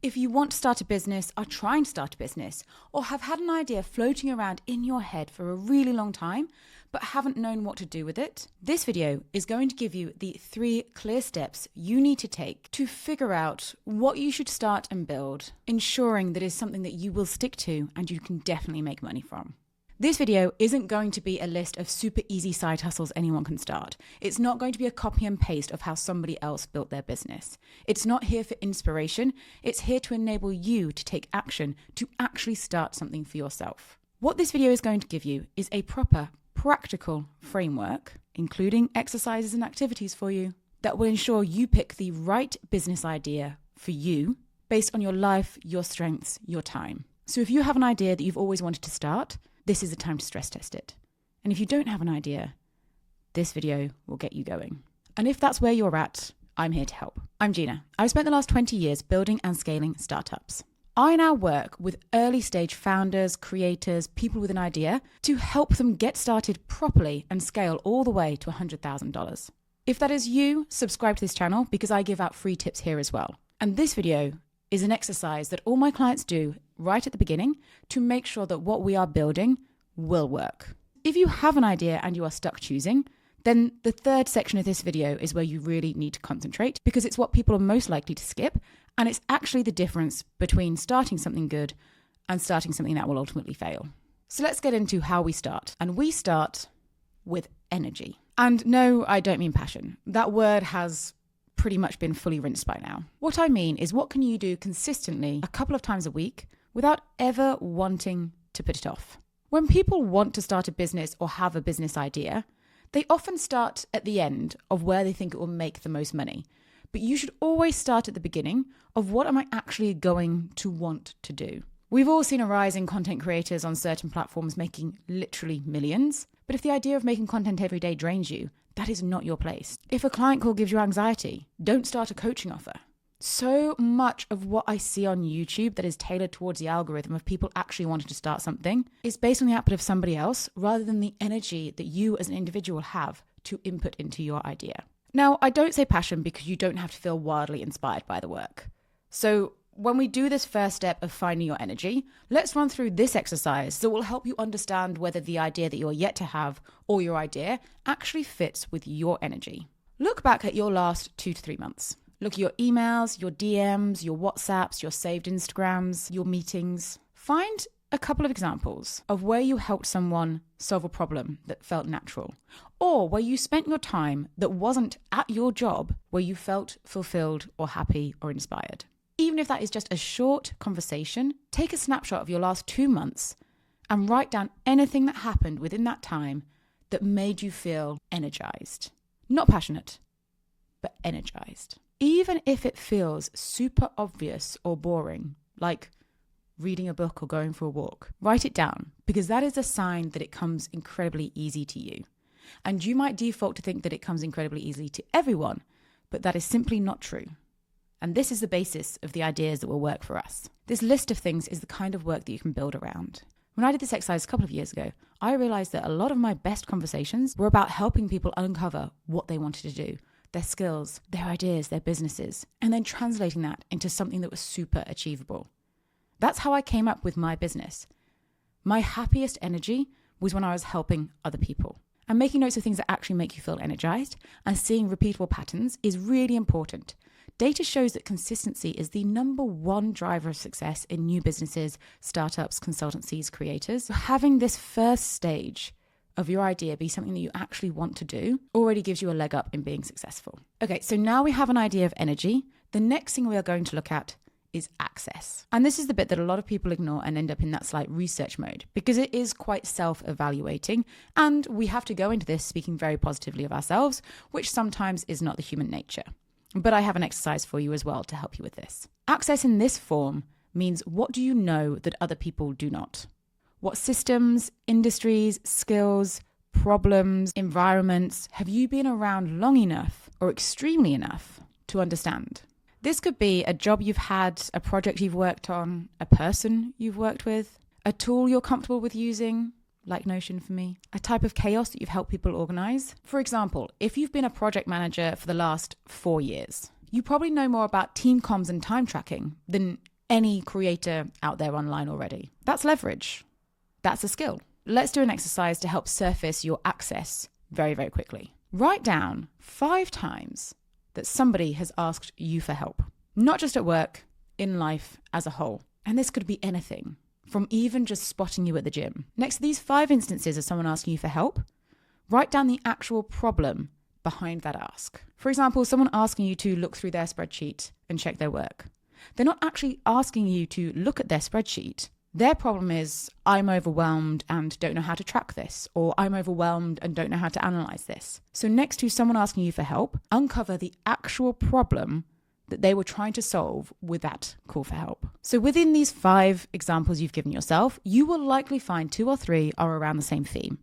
If you want to start a business, are trying to start a business, or have had an idea floating around in your head for a really long time, but haven't known what to do with it, this video is going to give you the 3 clear steps you need to take to figure out what you should start and build, ensuring that it's something that you will stick to and you can definitely make money from. This video isn't going to be a list of super easy side hustles anyone can start. It's not going to be a copy and paste of how somebody else built their business. It's not here for inspiration. It's here to enable you to take action to actually start something for yourself. What this video is going to give you is a proper, practical framework, including exercises and activities for you, that will ensure you pick the right business idea for you based on your life, your strengths, your time. So if you have an idea that you've always wanted to start, this is the time to stress test it. And if you don't have an idea, this video will get you going. And if that's where you're at, I'm here to help. I'm Gina. I've spent the last 20 years building and scaling startups. I now work with early stage founders, creators, people with an idea to help them get started properly and scale all the way to $100,000. If that is you, subscribe to this channel because I give out free tips here as well. And this video is an exercise that all my clients do right at the beginning to make sure that what we are building will work. If you have an idea and you are stuck choosing, then the third section of this video is where you really need to concentrate because it's what people are most likely to skip, and it's actually the difference between starting something good and starting something that will ultimately fail. So let's get into how we start. And we start with energy. And no, I don't mean passion. That word has pretty much been fully rinsed by now. What I mean is, what can you do consistently a couple of times a week without ever wanting to put it off? When people want to start a business or have a business idea, they often start at the end of where they think it will make the most money. But you should always start at the beginning of what am I actually going to want to do. We've all seen a rise in content creators on certain platforms making literally millions. But if the idea of making content every day drains you, that is not your place. If a client call gives you anxiety, don't start a coaching offer. So much of what I see on YouTube that is tailored towards the algorithm of people actually wanting to start something is based on the output of somebody else rather than the energy that you as an individual have to input into your idea. Now, I don't say passion because you don't have to feel wildly inspired by the work. So when we do this first step of finding your energy, let's run through this exercise that will help you understand whether the idea that you're yet to have or your idea actually fits with your energy. Look back at your last 2 to 3 months. Look at your emails, your DMs, your WhatsApps, your saved Instagrams, your meetings. Find a couple of examples of where you helped someone solve a problem that felt natural, or where you spent your time that wasn't at your job where you felt fulfilled or happy or inspired. Even if that is just a short conversation, take a snapshot of your last 2 months and write down anything that happened within that time that made you feel energized. Not passionate, but energized. Even if it feels super obvious or boring, like reading a book or going for a walk, write it down because that is a sign that it comes incredibly easy to you. And you might default to think that it comes incredibly easily to everyone, but that is simply not true. And this is the basis of the ideas that will work for us. This list of things is the kind of work that you can build around. When I did this exercise a couple of years ago, I realized that a lot of my best conversations were about helping people uncover what they wanted to do, their skills, their ideas, their businesses, and then translating that into something that was super achievable. That's how I came up with my business. My happiest energy was when I was helping other people. And making notes of things that actually make you feel energized and seeing repeatable patterns is really important. Data shows that consistency is the number 1 driver of success in new businesses, startups, consultancies, creators. So having this first stage of your idea be something that you actually want to do already gives you a leg up in being successful. Okay, so now we have an idea of energy. The next thing we are going to look at is access. And this is the bit that a lot of people ignore and end up in that slight research mode because it is quite self-evaluating and we have to go into this speaking very positively of ourselves, which sometimes is not the human nature. But I have an exercise for you as well to help you with this. Access in this form means, what do you know that other people do not? What systems, industries, skills, problems, environments have you been around long enough or extremely enough to understand? This could be a job you've had, a project you've worked on, a person you've worked with, a tool you're comfortable with using, like Notion for me, a type of chaos that you've helped people organize. For example, if you've been a project manager for the last 4 years, you probably know more about team comms and time tracking than any creator out there online already. That's leverage. That's a skill. Let's do an exercise to help surface your access very, very quickly. Write down 5 times that somebody has asked you for help, not just at work, in life as a whole. And this could be anything, from even just spotting you at the gym. Next to these 5 instances of someone asking you for help, write down the actual problem behind that ask. For example, someone asking you to look through their spreadsheet and check their work. They're not actually asking you to look at their spreadsheet. Their problem is, I'm overwhelmed and don't know how to track this, or I'm overwhelmed and don't know how to analyze this. So next to someone asking you for help, uncover the actual problem that they were trying to solve with that call for help. So within these 5 examples you've given yourself, you will likely find 2 or 3 are around the same theme.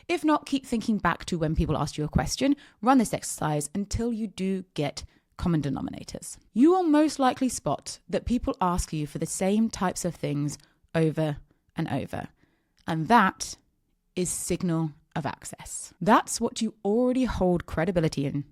If not, keep thinking back to when people asked you a question, run this exercise until you do get common denominators. You will most likely spot that people ask you for the same types of things over and over. And that is signal of access. That's what you already hold credibility in,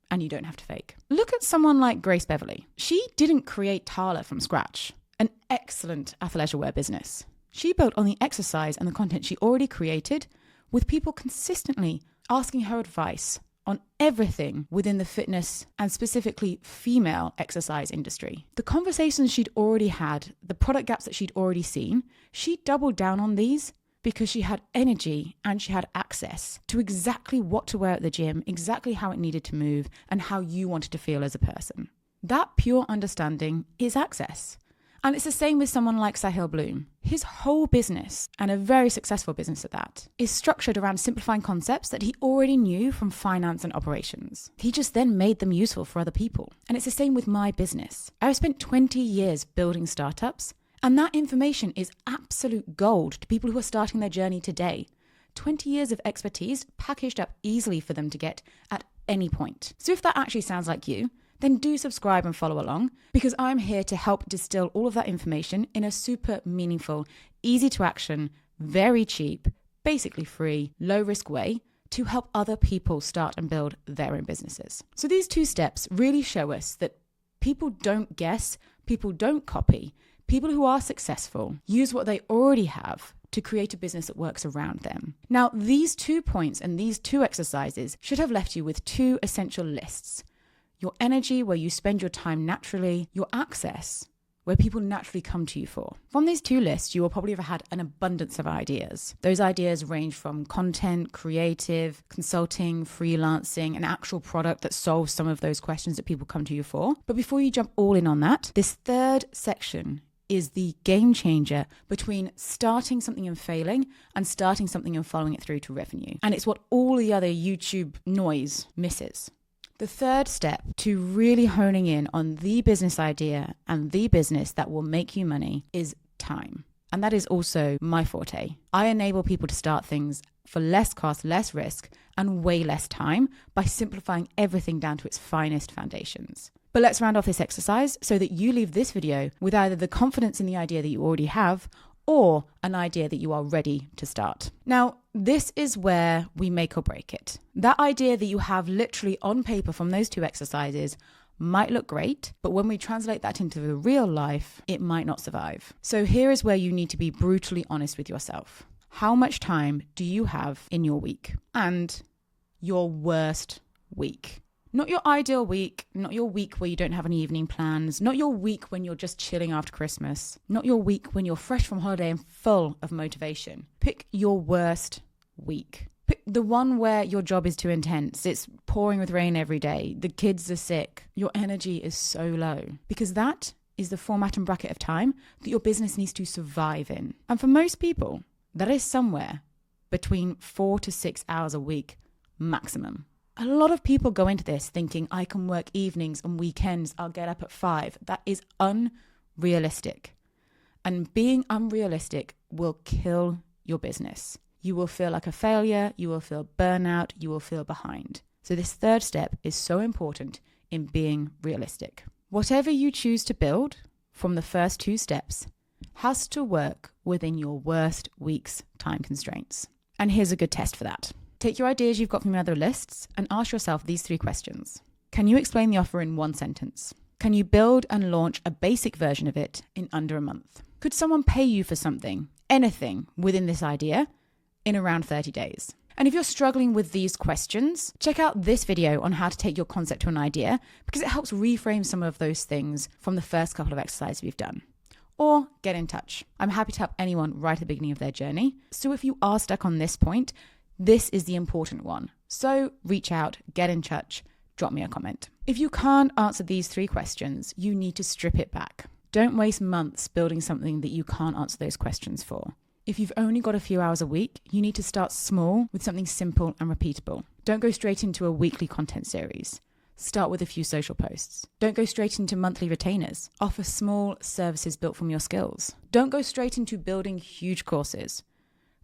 and you don't have to fake. Look at someone like Beverly. She didn't create Tala from scratch, an excellent athleisure wear business. She built on the exercise and the content she already created, with people consistently asking her advice on everything within the fitness and specifically female exercise industry. The conversations she'd already had, the product gaps that she'd already seen, she doubled down on these because she had energy and she had access to exactly what to wear at the gym, exactly how it needed to move, and how you wanted to feel as a person. That pure understanding is access. And it's the same with someone like Sahil Bloom. His whole business, and a very successful business at that, is structured around simplifying concepts that he already knew from finance and operations. He just then made them useful for other people. And it's the same with my business. I've spent 20 years building startups, and that information is absolute gold to people who are starting their journey today. 20 years of expertise packaged up easily for them to get at any point. So if that actually sounds like you, then do subscribe and follow along, because I'm here to help distill all of that information in a super meaningful, easy to action, very cheap, basically free, low risk way to help other people start and build their own businesses. So these 2 steps really show us that people don't guess, people don't copy. People who are successful use what they already have to create a business that works around them. Now, these 2 points and these 2 exercises should have left you with 2 essential lists. Your energy, where you spend your time naturally, your access, where people naturally come to you for. From these 2 lists, you will probably have had an abundance of ideas. Those ideas range from content, creative, consulting, freelancing, an actual product that solves some of those questions that people come to you for. But before you jump all in on that, this 3rd section is the game changer between starting something and failing and starting something and following it through to revenue. And it's what all the other YouTube noise misses. The 3rd step to really honing in on the business idea and the business that will make you money is time. And that is also my forte. I enable people to start things for less cost, less risk, and way less time by simplifying everything down to its finest foundations. But let's round off this exercise so that you leave this video with either the confidence in the idea that you already have or an idea that you are ready to start. Now, this is where we make or break it. That idea that you have literally on paper from those 2 exercises might look great, but when we translate that into the real life, it might not survive. So here is where you need to be brutally honest with yourself. How much time do you have in your week? And your worst week. Not your ideal week, not your week where you don't have any evening plans, not your week when you're just chilling after Christmas, not your week when you're fresh from holiday and full of motivation. Pick your worst week. Pick the one where your job is too intense, it's pouring with rain every day, the kids are sick, your energy is so low. Because that is the format and bracket of time that your business needs to survive in. And for most people, that is somewhere between 4 to 6 hours a week maximum. A lot of people go into this thinking, I can work evenings and weekends, I'll get up at 5. That is unrealistic. And being unrealistic will kill your business. You will feel like a failure, you will feel burnout, you will feel behind. So this 3rd step is so important in being realistic. Whatever you choose to build from the first 2 steps has to work within your worst week's time constraints. And here's a good test for that. Take your ideas you've got from your other lists and ask yourself these 3 questions. Can you explain the offer in 1 sentence? Can you build and launch a basic version of it in under a month? Could someone pay you for something, anything within this idea, in around 30 days? And if you're struggling with these questions, check out this video on how to take your concept to an idea, because it helps reframe some of those things from the first couple of exercises we've done. Or get in touch. I'm happy to help anyone right at the beginning of their journey. So if you are stuck on this point, this is the important one. So reach out, get in touch, drop me a comment. If you can't answer these 3 questions, you need to strip it back. Don't waste months building something that you can't answer those questions for. If you've only got a few hours a week, you need to start small with something simple and repeatable. Don't go straight into a weekly content series. Start with a few social posts. Don't go straight into monthly retainers. Offer small services built from your skills. Don't go straight into building huge courses.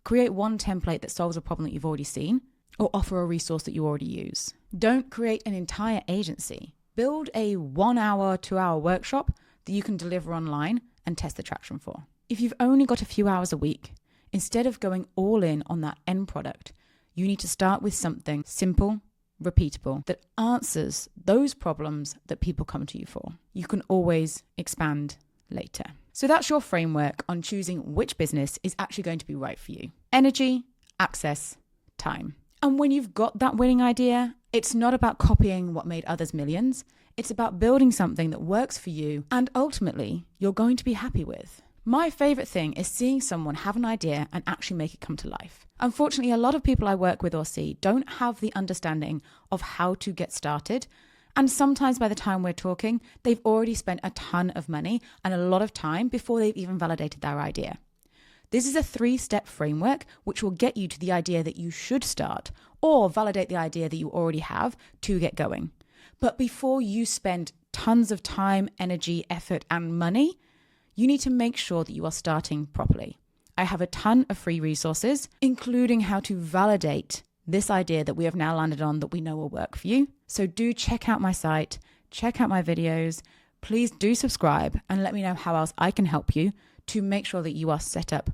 Create one template that solves a problem that you've already seen, or offer a resource that you already use. Don't create an entire agency. Build a 1 hour, 2 hour workshop that you can deliver online and test the traction for. If you've only got a few hours a week, instead of going all in on that end product, you need to start with something simple, repeatable, that answers those problems that people come to you for. You can always expand later. So that's your framework on choosing which business is actually going to be right for you. Energy, access, time. And when you've got that winning idea, it's not about copying what made others millions. It's about building something that works for you and ultimately you're going to be happy with. My favorite thing is seeing someone have an idea and actually make it come to life. Unfortunately, a lot of people I work with or see don't have the understanding of how to get started. And sometimes by the time we're talking, they've already spent a ton of money and a lot of time before they've even validated their idea. This is a 3-step framework which will get you to the idea that you should start or validate the idea that you already have to get going. But before you spend tons of time, energy, effort, and money, you need to make sure that you are starting properly. I have a ton of free resources, including how to validate this idea that we have now landed on that we know will work for you. So do check out my site, check out my videos. Please do subscribe and let me know how else I can help you to make sure that you are set up